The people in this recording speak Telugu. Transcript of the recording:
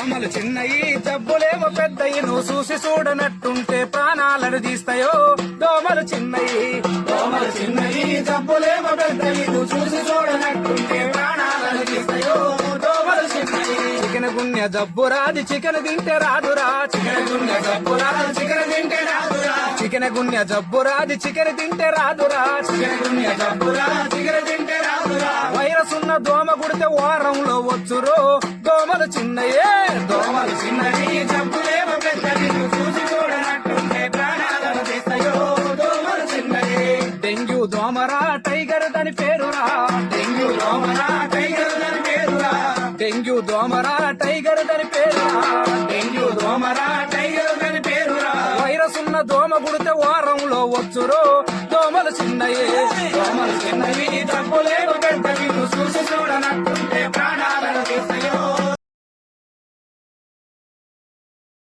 దోమలు చిన్నయి జబ్బులేమో పెద్దయి నువ్వు చూసి చూడనట్టుంటే ప్రాణాలను తీస్తాయో దోమలు చిన్నయి జబ్బులేమో పెద్దయి నువ్వు చూసి చూడనట్టుంటే ప్రాణాలను తీస్తాయో దోమలు చిన్నయి చికెన్ గున్య జబ్బు రాది చికెన్ తింటే రాదురా చికెన్ గున్య జబ్బు రాదు చికెన్ తింటే రాదురా చికెన్ గున్య జబ్బు రాది చికెన్ తింటే రాదురా చికెన్ గున్య జబ్బు రాదు చికెన్ తింటే రాదురా వైరస్ ఉన్న దోమ కుడితే వారంలో వచ్చురో దోమలు చిన్నయే జబ్బులేమో పెద్దది చూసి చూడనట్టుంటే ప్రాణాలను తీస్తాయో దోమలు చిన్నయే డెంగ్యూ దోమరా టైగర్ దాని పేరురా డెంగ్యూ దోమరా టైగర్ దాని పేరురా డెంగ్యూ దోమరా టైగర్ దాని పేరురా డెంగ్యూ దోమరా టైగర్ దాని పేరురా వైరస్ ఉన్న దోమ కుడితే వారంలో వచ్చురో దోమలు చిన్నయే జబ్బులేమో పెద్దది చూసి చూడనట్టు